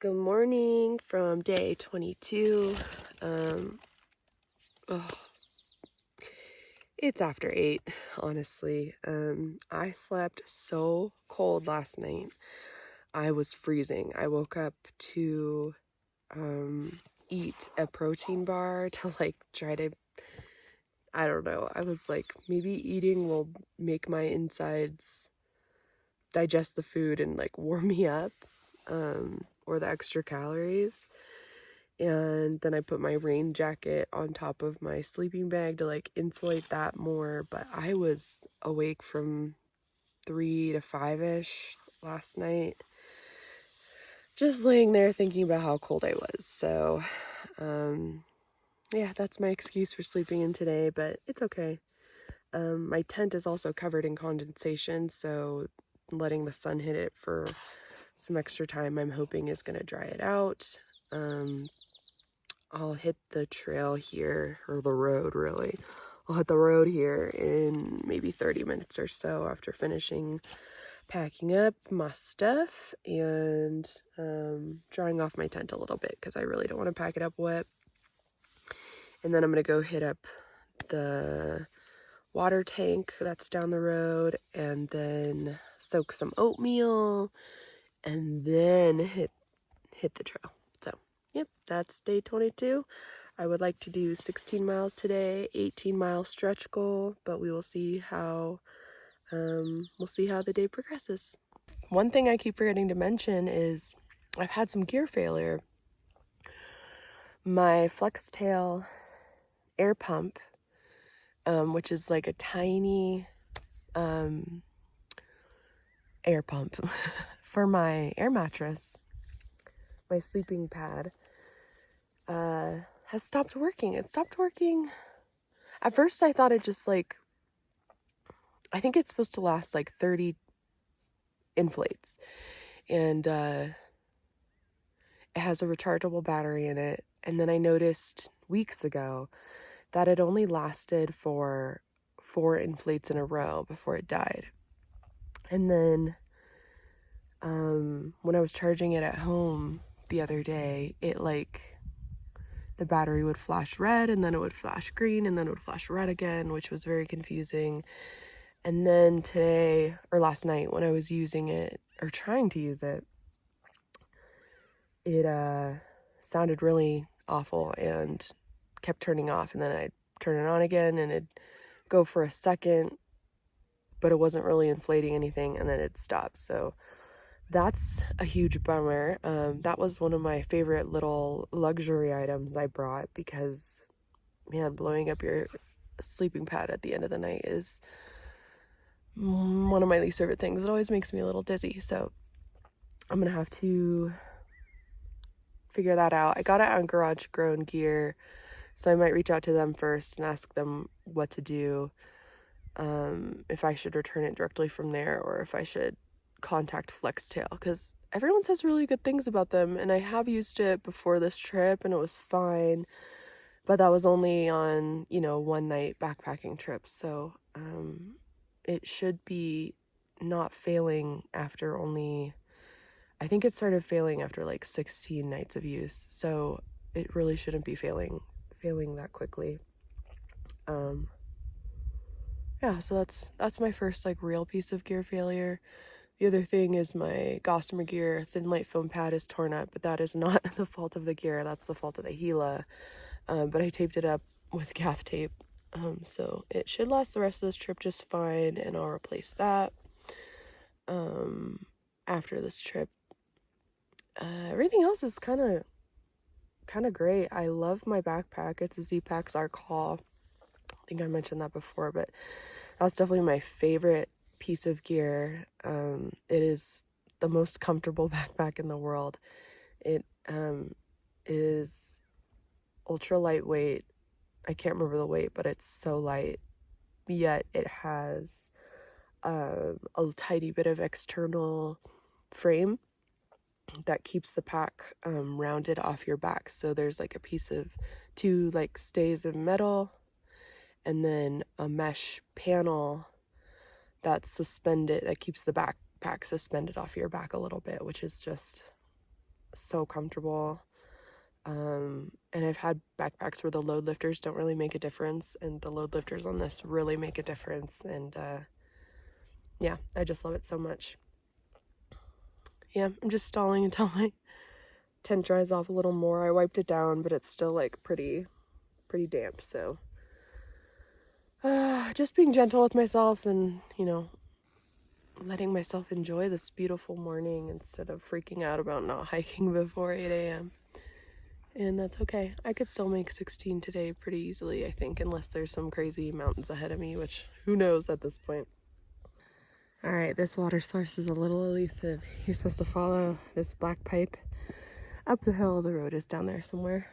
Good morning from day 22. Oh, it's after 8, honestly. I slept so cold last night. I was freezing. I woke up to eat a protein bar to try to, I don't know. I was like, maybe eating will make my insides digest the food and warm me up, or the extra calories. And then I put my rain jacket on top of my sleeping bag to insulate that more. But I was awake from 3 to 5-ish last night, just laying there thinking about how cold I was. So, yeah, that's my excuse for sleeping in today, but it's okay. My tent is also covered in condensation, so letting the sun hit it for some extra time, I'm hoping is going to dry it out. I'll hit the trail here, or the road really. I'll hit the road here in maybe 30 minutes or so after finishing packing up my stuff and drying off my tent a little bit because I really don't want to pack it up wet. And then I'm going to go hit up the water tank that's down the road and then soak some oatmeal and then hit the trail. So, yep, that's day 22. I would like to do 16 miles today, 18-mile stretch goal, but we will see how the day progresses. One thing I keep forgetting to mention is I've had some gear failure. My flex tail air pump, which is like a tiny air pump for my air mattress, my sleeping pad, has stopped working. It stopped working. At first I thought it just I think it's supposed to last 30 inflates, and it has a rechargeable battery in it. And then I noticed weeks ago that it only lasted for 4 inflates in a row before it died. And then when I was charging it at home the other day, it the battery would flash red and then it would flash green and then it would flash red again, which was very confusing. And then today, or last night, when I was using it or trying to use it, it sounded really awful and kept turning off. And then I'd turn it on again and it'd go for a second, but it wasn't really inflating anything, and then it'd stop. So that's a huge bummer. That was one of my favorite little luxury items I brought because, man, blowing up your sleeping pad at the end of the night is one of my least favorite things. It always makes me a little dizzy. So I'm going to have to figure that out. I got it on Garage Grown Gear, so I might reach out to them first and ask them what to do. If I should return it directly from there or if I should contact Flextail, because everyone says really good things about them, and I have used it before this trip and it was fine, but that was only on, one night backpacking trip. So it should be not failing after only, I think it started failing after 16 nights of use, so it really shouldn't be failing that quickly. Yeah, so that's my first real piece of gear failure. The other thing is my Gossamer gear thin light foam pad is torn up, but that is not the fault of the gear. That's the fault of the Gila. But I taped it up with gaff tape, so it should last the rest of this trip just fine, and I'll replace that after this trip. Everything else is kind of great. I love my backpack. It's a Z-Pack Zark Haul. I think I mentioned that before, but that's definitely my favorite piece of gear. It is the most comfortable backpack in the world. It is ultra lightweight. I can't remember the weight, but it's so light, yet it has a tiny bit of external frame that keeps the pack rounded off your back. So there's a piece of 2 stays of metal and then a mesh panel that's suspended, that keeps the backpack suspended off your back a little bit, which is just so comfortable. And I've had backpacks where the load lifters don't really make a difference, and the load lifters on this really make a difference. And yeah, I just love it so much. Yeah, I'm just stalling until my tent dries off a little more. I wiped it down, but it's still like pretty damp, so just being gentle with myself and, you know, letting myself enjoy this beautiful morning instead of freaking out about not hiking before 8 a.m. And that's okay. I could still make 16 today pretty easily, I think, unless there's some crazy mountains ahead of me, which who knows at this point. All right, this water source is a little elusive. You're supposed to follow this black pipe up the hill. The road is down there somewhere.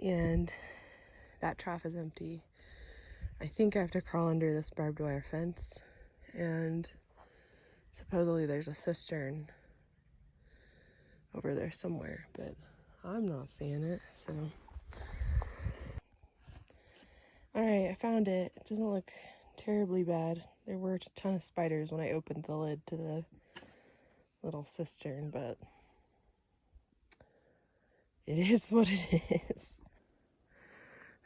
And that trough is empty. I think I have to crawl under this barbed wire fence. And supposedly there's a cistern over there somewhere, but I'm not seeing it, so. All right, I found it. It doesn't look terribly bad. There were a ton of spiders when I opened the lid to the little cistern, but it is what it is.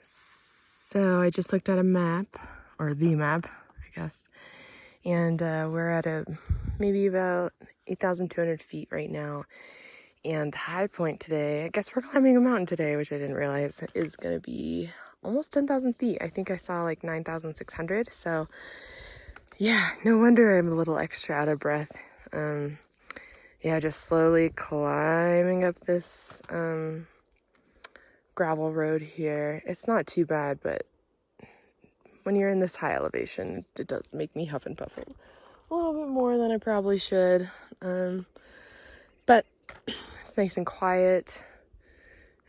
So I just looked at a map, or the map, I guess, and we're at maybe about 8,200 feet right now. And the high point today, I guess we're climbing a mountain today, which I didn't realize is going to be almost 10,000 feet. I think I saw like 9,600. So yeah, no wonder I'm a little extra out of breath. Yeah, just slowly climbing up this gravel road here. It's not too bad, but when you're in this high elevation, it does make me huff and puff a little bit more than I probably should. But it's nice and quiet.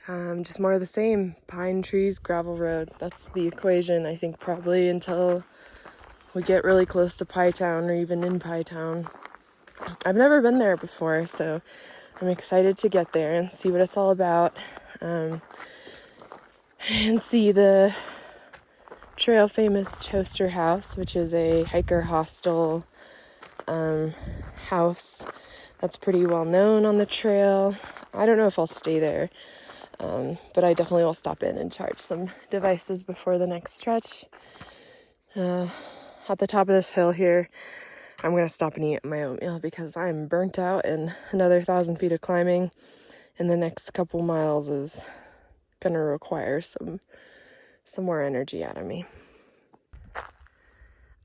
Just more of the same. Pine trees, gravel road. That's the equation, I think, probably until we get really close to Pie Town or even in Pie Town. I've never been there before, so I'm excited to get there and see what it's all about. And see the trail famous Toaster House, which is a hiker hostel house that's pretty well known on the trail. I don't know if I'll stay there, but I definitely will stop in and charge some devices before the next stretch. At the top of this hill here, I'm going to stop and eat my oatmeal because I'm burnt out, and another 1,000 feet of climbing in the next couple miles is going to require some more energy out of me.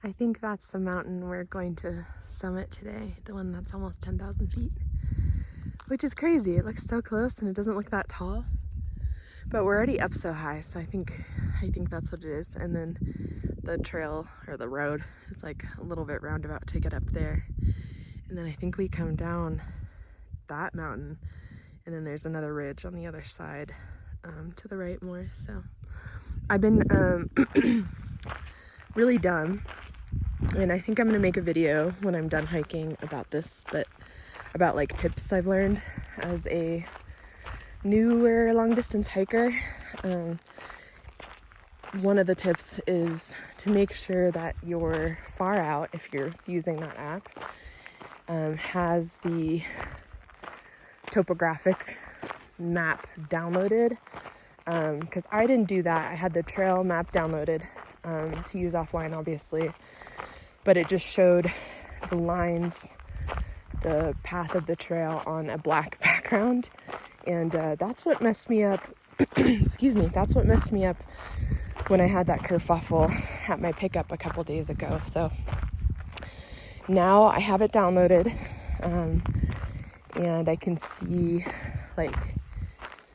I think that's the mountain we're going to summit today, the one that's almost 10,000 feet, which is crazy. It looks so close and it doesn't look that tall, but we're already up so high, so I think that's what it is. And then the trail, or the road, is like a little bit roundabout to get up there. And then I think we come down that mountain, and then there's another ridge on the other side, to the right more. So I've been really dumb, and I think I'm gonna make a video when I'm done hiking about this, but about like tips I've learned as a newer long distance hiker. One of the tips is to make sure that your Far Out, if you're using that app, has the topographic map downloaded, because I didn't do that. I had the trail map downloaded to use offline, obviously, but it just showed the lines, the path of the trail on a black background, and that's what messed me up. Excuse me, that's what messed me up when I had that kerfuffle at my pickup a couple days ago. So now I have it downloaded, and I can see like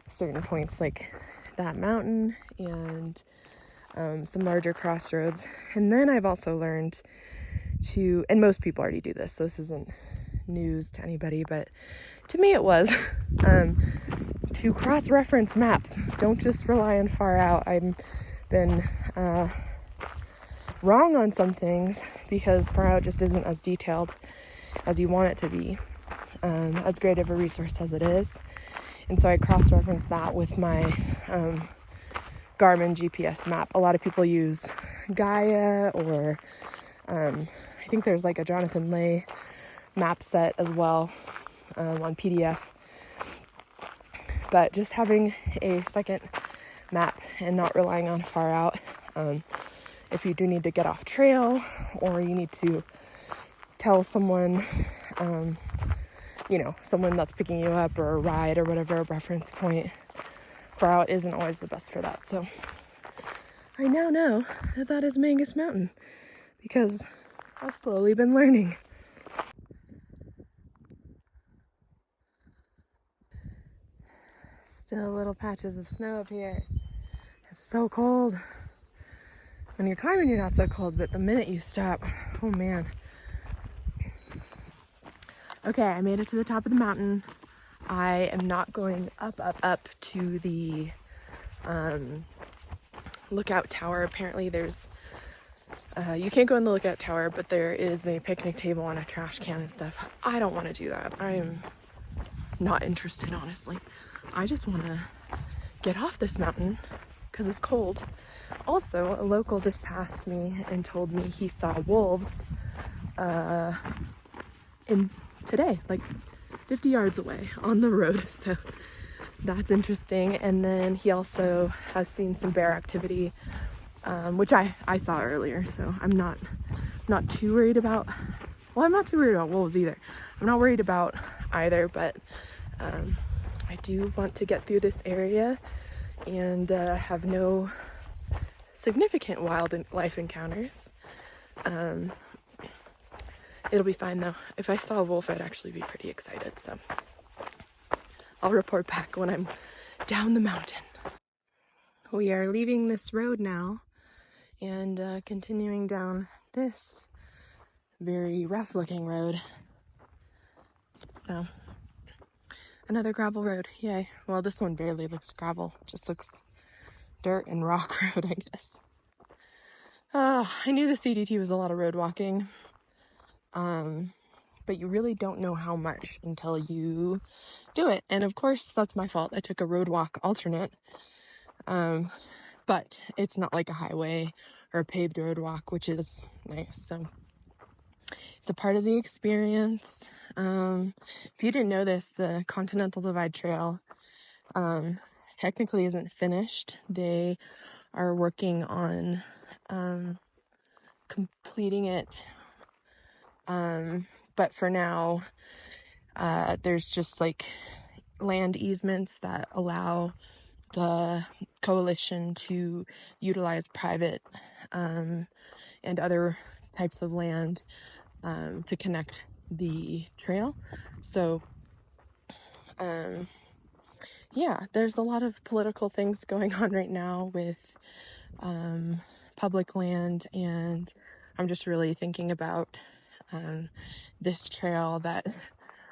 certain points like that mountain and some larger crossroads. And then I've also learned to, and most people already do this, so this isn't news to anybody, but to me it was, to cross-reference maps. Don't just rely on Far Out. I've been wrong on some things because Far Out just isn't as detailed as you want it to be, as great of a resource as it is. And so I cross-reference that with my Garmin GPS map. A lot of people use Gaia, or I think there's like a Jonathan Lay map set as well. on PDF. But just having a second map and not relying on far out. If you do need to get off trail or you need to tell someone, someone that's picking you up or a ride or whatever, a reference point, far out isn't always the best for that. So I now know that that is Mangus Mountain because I've slowly been learning. Still little patches of snow up here. It's so cold. When you're climbing, you're not so cold, but the minute you stop, oh man. Okay, I made it to the top of the mountain. I am not going up to the lookout tower. Apparently there's, you can't go in the lookout tower, but there is a picnic table and a trash can and stuff. I don't want to do that. I am not interested, honestly. I just want to get off this mountain because it's cold. Also, a local just passed me and told me he saw wolves today, like 50 yards away on the road, so that's interesting. And then he also has seen some bear activity, which I saw earlier, so I'm not too worried about, well, I'm not too worried about wolves either. I'm not worried about either, but I do want to get through this area and have no significant wildlife encounters. It'll be fine though. If I saw a wolf, I'd actually be pretty excited, so I'll report back when I'm down the mountain. We are leaving this road now and continuing down this very rough looking road. So, another gravel road, yay. Well, this one barely looks gravel, just looks dirt and rock road, I guess. I knew the CDT was a lot of road walking, but you really don't know how much until you do it. And of course, that's my fault. I took a road walk alternate, but it's not like a highway or a paved road walk, which is nice. So it's a part of the experience. If you didn't know this, the Continental Divide Trail technically isn't finished. They are working on completing it, but for now there's just like land easements that allow the coalition to utilize private and other types of land to connect the trail. So yeah, there's a lot of political things going on right now with public land, and I'm just really thinking about this trail that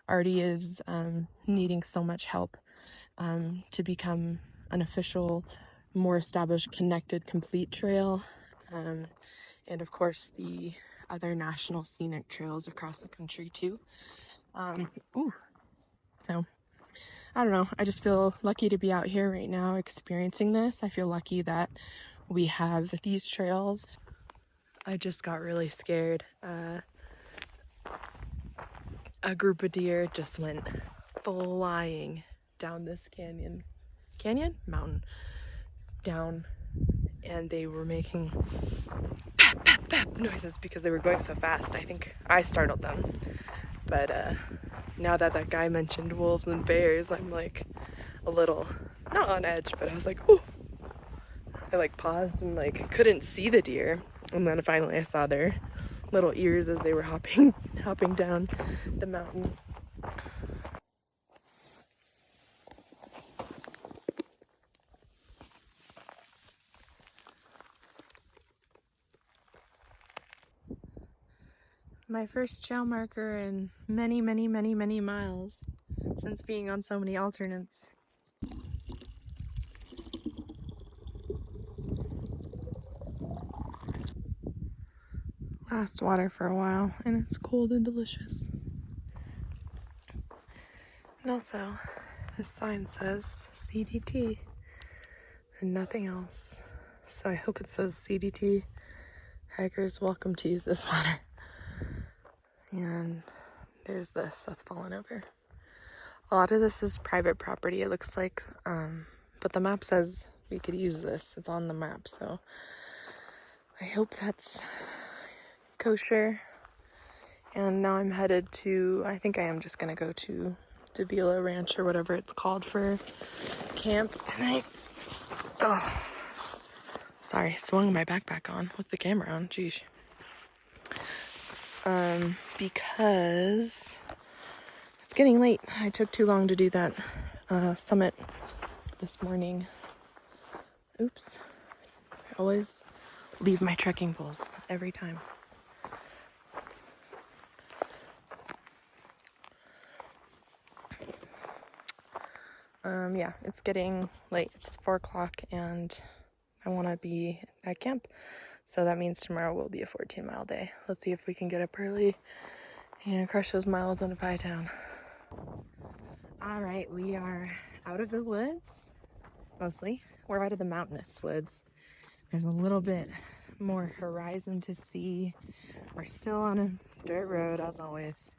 already is needing so much help to become an official, more established, connected, complete trail, and of course the other national scenic trails across the country too. So I don't know, I just feel lucky to be out here right now experiencing this. I feel lucky that we have these trails. I just got really scared. A group of deer just went flying down this mountain down, and they were making pap, pap, pap noises because they were going so fast. I think I startled them, but now that guy mentioned wolves and bears, I'm like a little, not on edge, but I was like, ooh. I like paused and like couldn't see the deer, and then finally I saw their little ears as they were hopping down the mountain. My first trail marker in many miles since being on so many alternates. Last water for a while, and it's cold and delicious. And also, this sign says CDT and nothing else. So I hope it says CDT, hikers welcome to use this water. And there's this that's fallen over. A lot of this is private property, it looks like, but the map says we could use this. It's on the map, so I hope that's kosher. And now I'm headed to, I think I am just gonna go to Davila Ranch or whatever it's called for camp tonight. Oh, sorry, swung my backpack on with the camera on, geez. Because it's getting late. I took too long to do that summit this morning. Oops. I always leave my trekking poles every time. Yeah, it's getting late. It's 4 o'clock and I want to be at camp. So that means tomorrow will be a 14-mile day. Let's see if we can get up early and crush those miles into Pie Town. All right, we are out of the woods, mostly. We're out of the mountainous woods. There's a little bit more horizon to see. We're still on a dirt road, as always.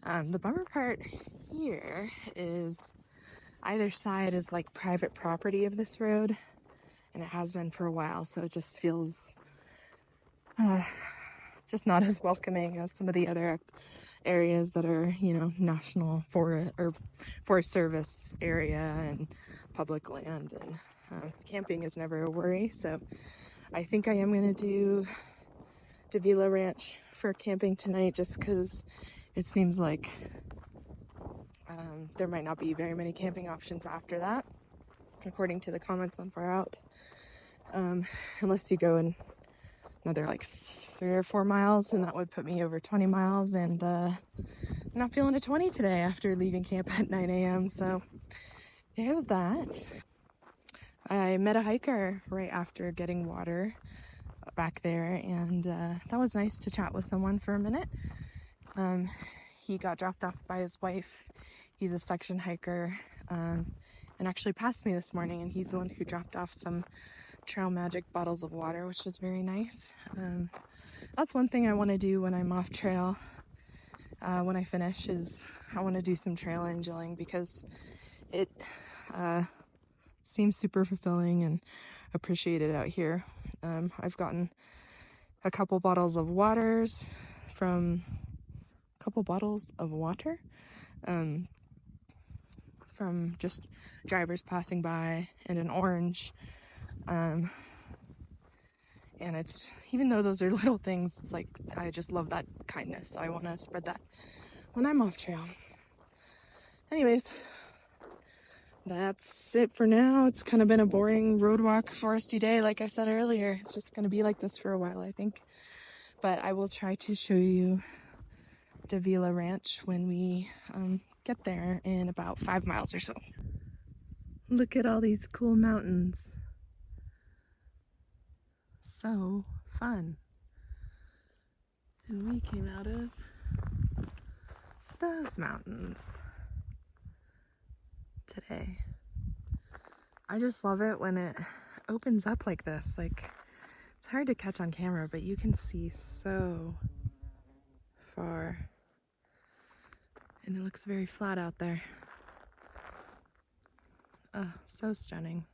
The bummer part here is either side is like private property of this road, and it has been for a while, so it just feels just not as welcoming as some of the other areas that are, you know, national forest or Forest Service area and public land, and camping is never a worry. So I think I am going to do Davila Ranch for camping tonight, just because it seems like there might not be very many camping options after that, according to the comments on Far Out, unless you go in another like 3 or 4 miles, and that would put me over 20 miles, and I'm not feeling a 20 today after leaving camp at 9 a.m. So there's that. I met a hiker right after getting water back there, and that was nice to chat with someone for a minute. He got dropped off by his wife. He's a section hiker, and actually passed me this morning, and he's the one who dropped off some Trail Magic bottles of water, which was very nice. That's one thing I want to do when I'm off trail. When I finish, is I want to do some trail angeling, because it seems super fulfilling and appreciated out here. I've gotten a couple bottles of water from just drivers passing by, and an orange. And it's, even though those are little things, it's like, I just love that kindness. So I want to spread that when I'm off trail. Anyways, that's it for now. It's kind of been a boring road walk, foresty day. Like I said earlier, it's just going to be like this for a while, I think. But I will try to show you Davila Ranch when we get there in about 5 miles or so. Look at all these cool mountains. So fun. And we came out of those mountains today. I just love it when it opens up like this. Like, it's hard to catch on camera, but you can see so far. And it looks very flat out there. Oh, so stunning.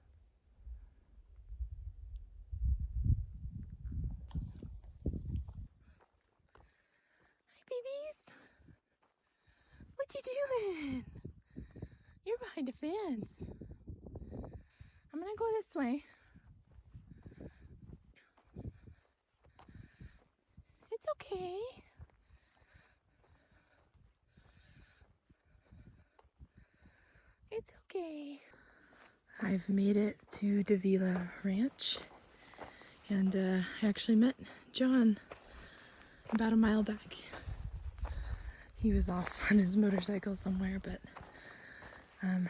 Hi, babies. What you doing? You're behind a fence. I'm gonna go this way. It's okay. It's okay. I've made it to Davila Ranch, and I actually met John about a mile back. He was off on his motorcycle somewhere, but I'm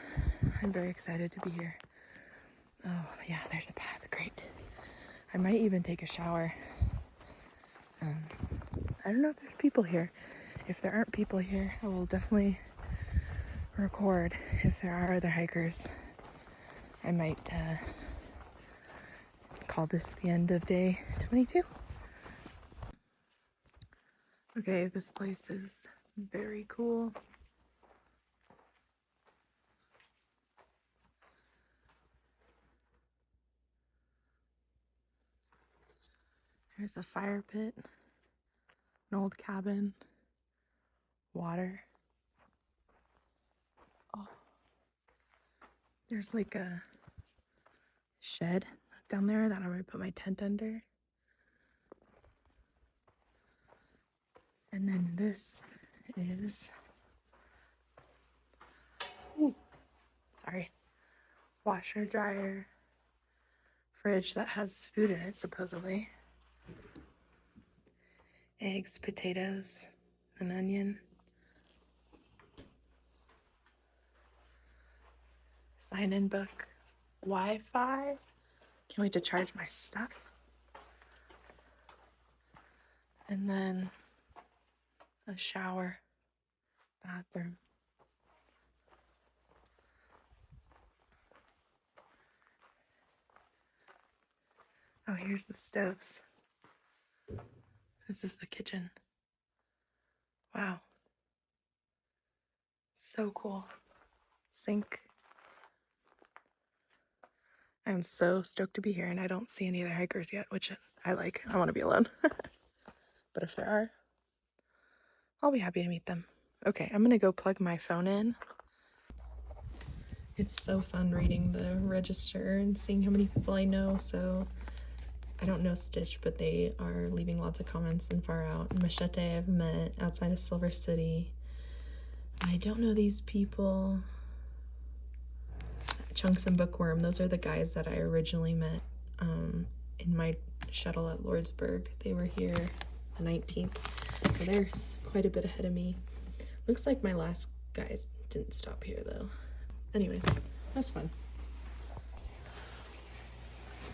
very excited to be here. Oh yeah, there's a path, great. I might even take a shower. I don't know if there's people here. If there aren't people here, I will definitely record. If there are other hikers, I might call this the end of day 22. Okay, this place is very cool. There's a fire pit, an old cabin, water. Oh, there's like a shed down there that I'm gonna put my tent under. And then this is, sorry, washer, dryer, fridge that has food in it, supposedly. Eggs, potatoes, an onion. Sign-in book, Wi-Fi. Can't wait to charge my stuff. And then a shower, bathroom. Oh, here's the stoves. This is the kitchen. Wow. So cool. Sink. I'm so stoked to be here, and I don't see any other hikers yet, which I like. I want to be alone. But if there are, I'll be happy to meet them. Okay, I'm gonna go plug my phone in. It's so fun reading the register and seeing how many people I know. So I don't know Stitch, but they are leaving lots of comments and Far Out. Machete I've met outside of Silver City. I don't know these people. Chunks and Bookworm, those are the guys that I originally met in my shuttle at Lordsburg. They were here the 19th, so they're quite a bit ahead of me. Looks like my last guys didn't stop here though. Anyways, that's fun.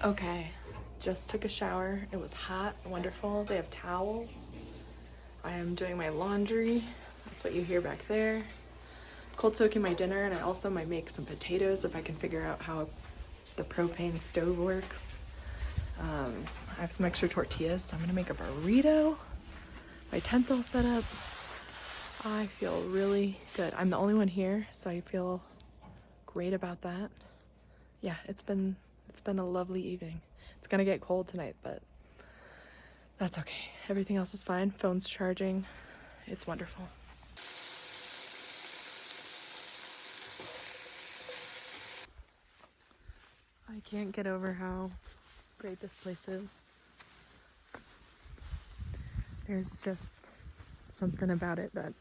Okay, just took a shower. It was hot, wonderful. They have towels. I am doing my laundry. That's what you hear back there. Cold soaking my dinner, and I also might make some potatoes if I can figure out how the propane stove works. I have some extra tortillas, so I'm gonna make a burrito. My tent's all set up. I feel really good. I'm the only one here, so I feel great about that. Yeah, it's been a lovely evening. It's gonna get cold tonight, but that's okay. Everything else is fine. Phone's charging. It's wonderful. I can't get over how great this place is. There's just something about it that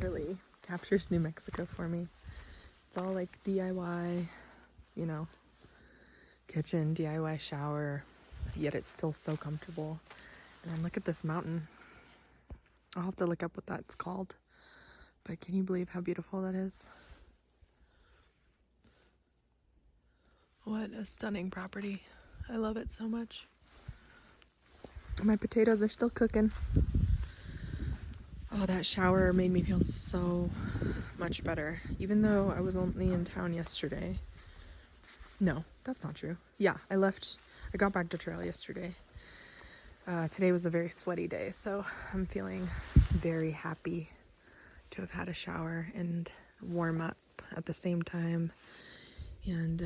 really captures New Mexico for me. It's all like DIY, you know, kitchen, DIY shower, yet it's still so comfortable. And then look at this mountain. I'll have to look up what that's called. But can you believe how beautiful that is? What a stunning property. I love it so much. My potatoes are still cooking. Oh, that shower made me feel so much better. Even though I was only in town yesterday. No, that's not true. Yeah, I got back to trail yesterday. Today was a very sweaty day, so I'm feeling very happy to have had a shower and warm up at the same time. And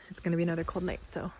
it's gonna be another cold night, so